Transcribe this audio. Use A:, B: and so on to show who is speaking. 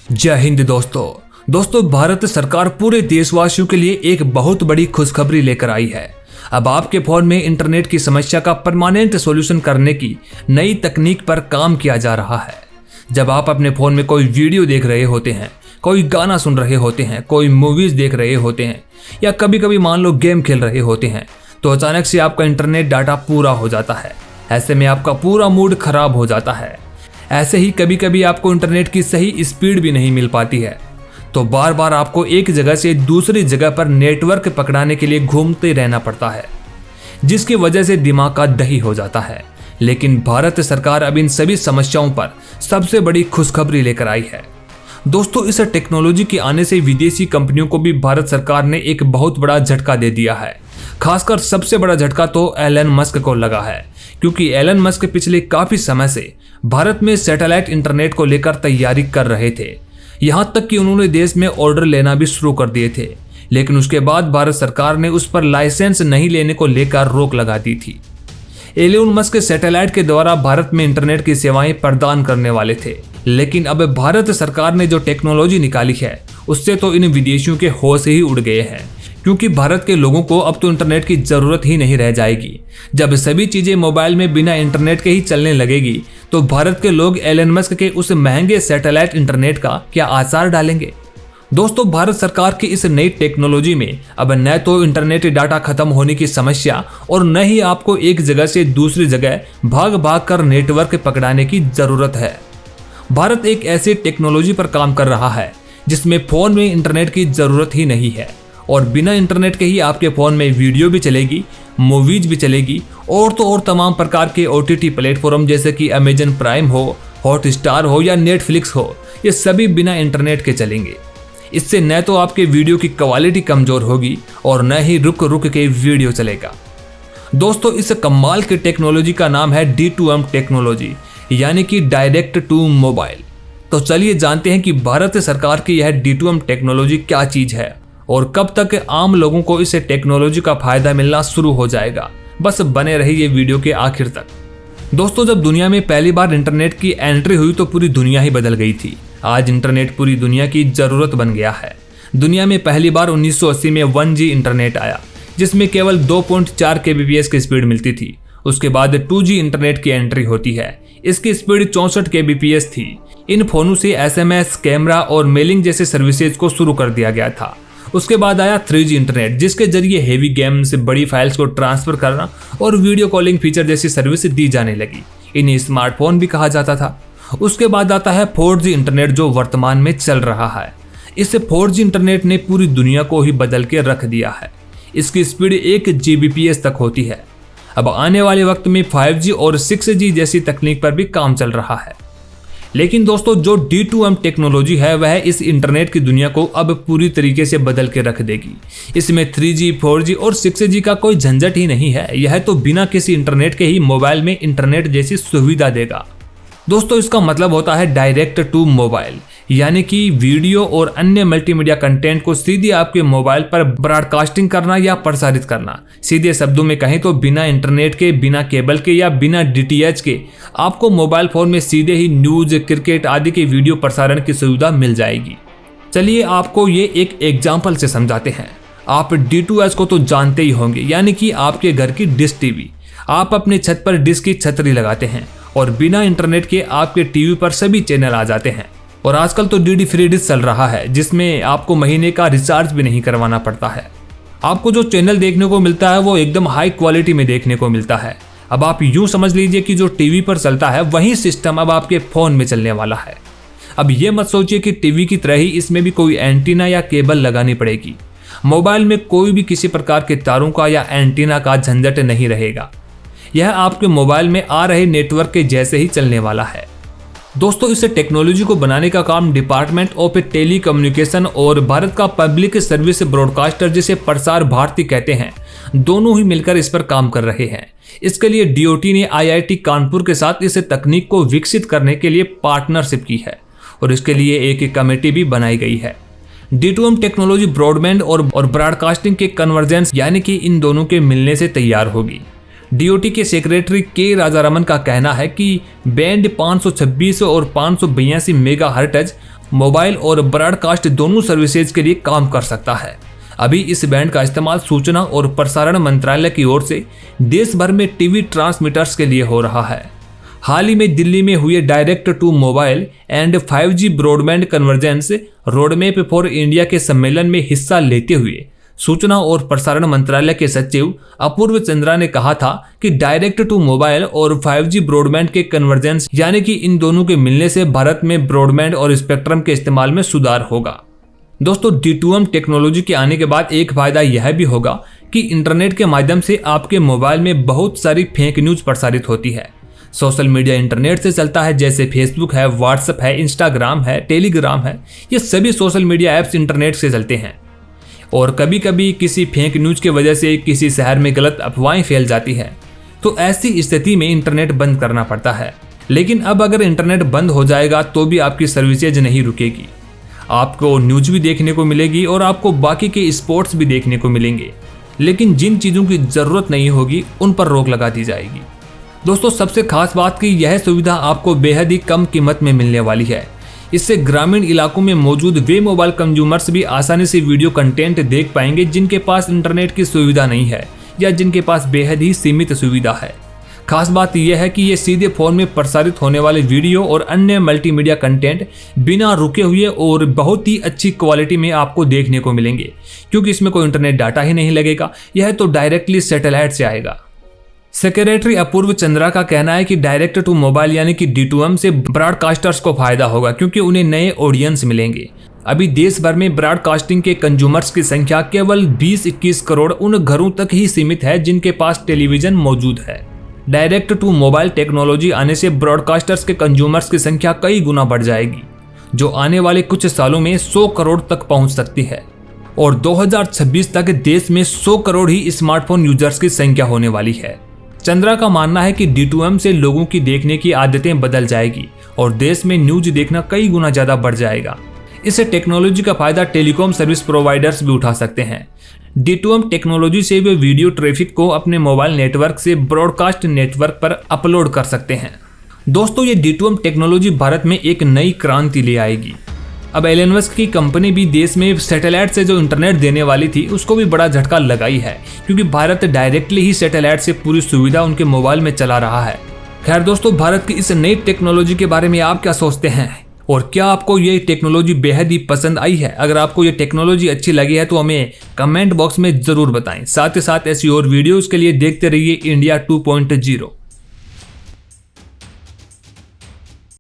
A: जय हिंद दोस्तों भारत सरकार पूरे देशवासियों के लिए एक बहुत बड़ी खुशखबरी लेकर आई है। अब आपके फोन में इंटरनेट की समस्या का परमानेंट सॉल्यूशन करने की नई तकनीक पर काम किया जा रहा है। जब आप अपने फोन में कोई वीडियो देख रहे होते हैं, कोई गाना सुन रहे होते हैं, कोई मूवीज देख रहे होते हैं या कभी कभी मान लो गेम खेल रहे होते हैं, तो अचानक से आपका इंटरनेट डाटा पूरा हो जाता है। ऐसे में आपका पूरा मूड खराब हो जाता है। ऐसे ही कभी कभी आपको इंटरनेट की सही स्पीड भी नहीं मिल पाती है, तो बार बार आपको एक जगह से दूसरी जगह पर नेटवर्क पकड़ाने के लिए घूमते रहना पड़ता है, जिसकी वजह से दिमाग का दही हो जाता है। लेकिन भारत सरकार अब इन सभी समस्याओं पर सबसे बड़ी खुशखबरी लेकर आई है। दोस्तों, इस टेक्नोलॉजी के आने से विदेशी कंपनियों को भी भारत सरकार ने एक बहुत बड़ा झटका दे दिया है। खासकर सबसे बड़ा झटका तो एलन मस्क को लगा है, क्योंकि एलन मस्क पिछले काफी समय से भारत में सैटेलाइट इंटरनेट को लेकर तैयारी कर रहे थे। यहां तक कि उन्होंने देश में ऑर्डर लेना भी शुरू कर दिए थे, लेकिन उसके बाद भारत सरकार ने उस पर लाइसेंस नहीं लेने को लेकर रोक लगा दी थी। एलन मस्क सैटेलाइट के द्वारा भारत में इंटरनेट की सेवाएं प्रदान करने वाले थे, लेकिन अब भारत सरकार ने जो टेक्नोलॉजी निकाली है उससे तो इन विदेशियों के होश ही उड़ गए हैं, क्योंकि भारत के लोगों को अब तो इंटरनेट की जरूरत ही नहीं रह जाएगी। जब सभी चीजें मोबाइल में बिना इंटरनेट के ही चलने लगेगी, तो भारत के लोग एलन मस्क के उस महंगे सैटेलाइट इंटरनेट का क्या आसार डालेंगे। दोस्तों, भारत सरकार की इस नई टेक्नोलॉजी में अब न तो इंटरनेट डाटा खत्म होने की समस्या और न ही आपको एक जगह से दूसरी जगह भाग भाग कर नेटवर्क पकड़ाने की जरूरत है। भारत एक ऐसी टेक्नोलॉजी पर काम कर रहा है जिसमें फोन में इंटरनेट की जरूरत ही नहीं है, और बिना इंटरनेट के ही आपके फ़ोन में वीडियो भी चलेगी, मूवीज भी चलेगी, और तो और तमाम प्रकार के OTT प्लेटफॉर्म जैसे कि अमेजन प्राइम हो, हॉटस्टार हो या नेटफ्लिक्स हो, ये सभी बिना इंटरनेट के चलेंगे। इससे न तो आपके वीडियो की क्वालिटी कमज़ोर होगी और न ही रुक रुक के वीडियो चलेगा। दोस्तों, इस कमाल की टेक्नोलॉजी का नाम है D2M टेक्नोलॉजी, यानी कि डायरेक्ट टू मोबाइल। तो चलिए जानते हैं कि भारत सरकार की यह D2M टेक्नोलॉजी क्या चीज़ है और कब तक आम लोगों को इस टेक्नोलॉजी का फायदा मिलना शुरू हो जाएगा। बस बने रहिए वीडियो के आखिर तक। दोस्तों, जब दुनिया में पहली बार इंटरनेट की एंट्री हुई तो पूरी दुनिया ही बदल गई थी। आज इंटरनेट पूरी दुनिया की जरूरत बन गया है। दुनिया में पहली बार 1980 में 1G इंटरनेट आया, जिसमें केवल 2.4 kbps की स्पीड मिलती थी। उसके बाद 2G इंटरनेट की एंट्री होती है। इसकी स्पीड 64 kbps थी। इन फोनों से SMS, कैमरा और मेलिंग जैसे सर्विसेज को शुरू कर दिया गया था। उसके बाद आया 3G इंटरनेट, जिसके जरिए हेवी गेम्स, बड़ी फाइल्स को ट्रांसफर करना और वीडियो कॉलिंग फीचर जैसी सर्विस दी जाने लगी। इन्हें स्मार्टफोन भी कहा जाता था। उसके बाद आता है 4G इंटरनेट, जो वर्तमान में चल रहा है। इस 4G इंटरनेट ने पूरी दुनिया को ही बदल के रख दिया है। इसकी स्पीड 1 Gbps तक होती है। अब आने वाले वक्त में 5G और 6G जैसी तकनीक पर भी काम चल रहा है। लेकिन दोस्तों, जो D2M टेक्नोलॉजी है वह इस इंटरनेट की दुनिया को अब पूरी तरीके से बदल के रख देगी। इसमें 3G, 4G और 6G का कोई झंझट ही नहीं है। यह तो बिना किसी इंटरनेट के ही मोबाइल में इंटरनेट जैसी सुविधा देगा। दोस्तों, इसका मतलब होता है डायरेक्ट टू मोबाइल, यानी कि वीडियो और अन्य मल्टीमीडिया कंटेंट को सीधे आपके मोबाइल पर ब्रॉडकास्टिंग करना या प्रसारित करना। सीधे शब्दों में कहें तो बिना इंटरनेट के, बिना केबल के या बिना DTH के आपको मोबाइल फोन में सीधे ही न्यूज, क्रिकेट आदि के वीडियो प्रसारण की सुविधा मिल जाएगी। चलिए आपको ये एक एग्जाम्पल से समझाते हैं। आप D2H को तो जानते ही होंगे, यानी कि आपके घर की डिश टीवी। आप अपने छत पर डिश की छतरी लगाते हैं और बिना इंटरनेट के आपके टीवी पर सभी चैनल आ जाते हैं। और आजकल तो DD फ्री डिश चल रहा है, जिसमें आपको महीने का रिचार्ज भी नहीं करवाना पड़ता है। आपको जो चैनल देखने को मिलता है वो एकदम हाई क्वालिटी में देखने को मिलता है। अब आप यूं समझ लीजिए कि जो टीवी पर चलता है वही सिस्टम अब आपके फोन में चलने वाला है। अब ये मत सोचिए कि टीवी की तरह ही इसमें भी कोई एंटीना या केबल लगानी पड़ेगी। मोबाइल में कोई भी किसी प्रकार के तारों का या एंटीना का झंझट नहीं रहेगा। यह आपके मोबाइल में आ रहे नेटवर्क के जैसे ही चलने वाला है। दोस्तों, इस टेक्नोलॉजी को बनाने का काम डिपार्टमेंट ऑफ टेली कम्युनिकेशन और भारत का पब्लिक सर्विस ब्रॉडकास्टर, जिसे प्रसार भारती कहते हैं, दोनों ही मिलकर इस पर काम कर रहे हैं। इसके लिए DOT ने IIT कानपुर के साथ इस तकनीक को विकसित करने के लिए पार्टनरशिप की है और इसके लिए एक कमेटी भी बनाई गई है। D2M टेक्नोलॉजी ब्रॉडबैंड और ब्रॉडकास्टिंग के कन्वर्जेंस, यानी कि इन दोनों के मिलने से तैयार होगी। DOT के सेक्रेटरी के राजारमन का कहना है कि बैंड 526 और 582 मेगाहर्ट्ज मोबाइल और ब्रॉडकास्ट दोनों सर्विसेज के लिए काम कर सकता है। अभी इस बैंड का इस्तेमाल सूचना और प्रसारण मंत्रालय की ओर से देश भर में टीवी ट्रांसमीटर्स के लिए हो रहा है। हाल ही में दिल्ली में हुए direct to mobile and 5G broadband convergence roadmap for India के सम्मेलन में हिस्सा लेते हुए सूचना और प्रसारण मंत्रालय के सचिव अपूर्व चंद्रा ने कहा था कि डायरेक्ट टू मोबाइल और 5G ब्रॉडबैंड के कन्वर्जेंस यानी कि इन दोनों के मिलने से भारत में ब्रॉडबैंड और स्पेक्ट्रम के इस्तेमाल में सुधार होगा। दोस्तों, D2M टेक्नोलॉजी के आने के बाद एक फायदा यह भी होगा कि इंटरनेट के माध्यम से आपके मोबाइल में बहुत सारी फेक न्यूज प्रसारित होती है। सोशल मीडिया इंटरनेट से चलता है, जैसे फेसबुक है, व्हाट्सएप है, इंस्टाग्राम है, टेलीग्राम है। ये सभी सोशल मीडिया ऐप्स इंटरनेट से चलते हैं और कभी कभी किसी फेक न्यूज की वजह से किसी शहर में गलत अफवाहें फैल जाती है, तो ऐसी स्थिति में इंटरनेट बंद करना पड़ता है। लेकिन अब अगर इंटरनेट बंद हो जाएगा तो भी आपकी सर्विसेज नहीं रुकेगी, आपको न्यूज भी देखने को मिलेगी और आपको बाकी के स्पोर्ट्स भी देखने को मिलेंगे। लेकिन जिन चीज़ों की ज़रूरत नहीं होगी उन पर रोक लगा दी जाएगी। दोस्तों, सबसे खास बात कि यह सुविधा आपको बेहद ही कम कीमत में मिलने वाली है। इससे ग्रामीण इलाकों में मौजूद वे मोबाइल कंज्यूमर्स भी आसानी से वीडियो कंटेंट देख पाएंगे जिनके पास इंटरनेट की सुविधा नहीं है या जिनके पास बेहद ही सीमित सुविधा है। खास बात यह है कि ये सीधे फोन में प्रसारित होने वाले वीडियो और अन्य मल्टीमीडिया कंटेंट बिना रुके हुए और बहुत ही अच्छी क्वालिटी में आपको देखने को मिलेंगे, क्योंकि इसमें कोई इंटरनेट डाटा ही नहीं लगेगा। यह तो डायरेक्टली सैटेलाइट से आएगा। सेक्रेटरी अपूर्व चंद्रा का कहना है कि डायरेक्ट टू मोबाइल यानी कि D2M से ब्रॉडकास्टर्स को फायदा होगा, क्योंकि उन्हें नए ऑडियंस मिलेंगे। अभी देश भर में ब्रॉडकास्टिंग के कंज्यूमर्स की संख्या केवल 20-21 करोड़ उन घरों तक ही सीमित है जिनके पास टेलीविजन मौजूद है। डायरेक्ट टू मोबाइल टेक्नोलॉजी आने से ब्रॉडकास्टर्स के कंज्यूमर्स की संख्या कई गुना बढ़ जाएगी, जो आने वाले कुछ सालों में 100 करोड़ तक पहुंच सकती है और 2026 तक देश में 100 करोड़ ही स्मार्टफोन यूजर्स की संख्या होने वाली है। चंद्रा का मानना है कि D2M से लोगों की देखने की आदतें बदल जाएगी और देश में न्यूज देखना कई गुना ज्यादा बढ़ जाएगा। इस टेक्नोलॉजी का फायदा टेलीकॉम सर्विस प्रोवाइडर्स भी उठा सकते हैं। D2M टेक्नोलॉजी से वे वीडियो ट्रैफिक को अपने मोबाइल नेटवर्क से ब्रॉडकास्ट नेटवर्क पर अपलोड कर सकते हैं। दोस्तों, ये D2M टेक्नोलॉजी भारत में एक नई क्रांति ले आएगी। अब एलन मस्क की कंपनी भी देश में सैटेलाइट से जो इंटरनेट देने वाली थी उसको भी बड़ा झटका लगाई है, क्योंकि भारत डायरेक्टली ही सैटेलाइट से पूरी सुविधा उनके मोबाइल में चला रहा है। खैर दोस्तों, भारत की इस नई टेक्नोलॉजी के बारे में आप क्या सोचते हैं और क्या आपको ये टेक्नोलॉजी बेहद ही पसंद आई है? अगर आपको ये टेक्नोलॉजी अच्छी लगी है तो हमें कमेंट बॉक्स में जरूर बताएं। साथ ही साथ ऐसी और वीडियोस के लिए देखते रहिए इंडिया 2.0।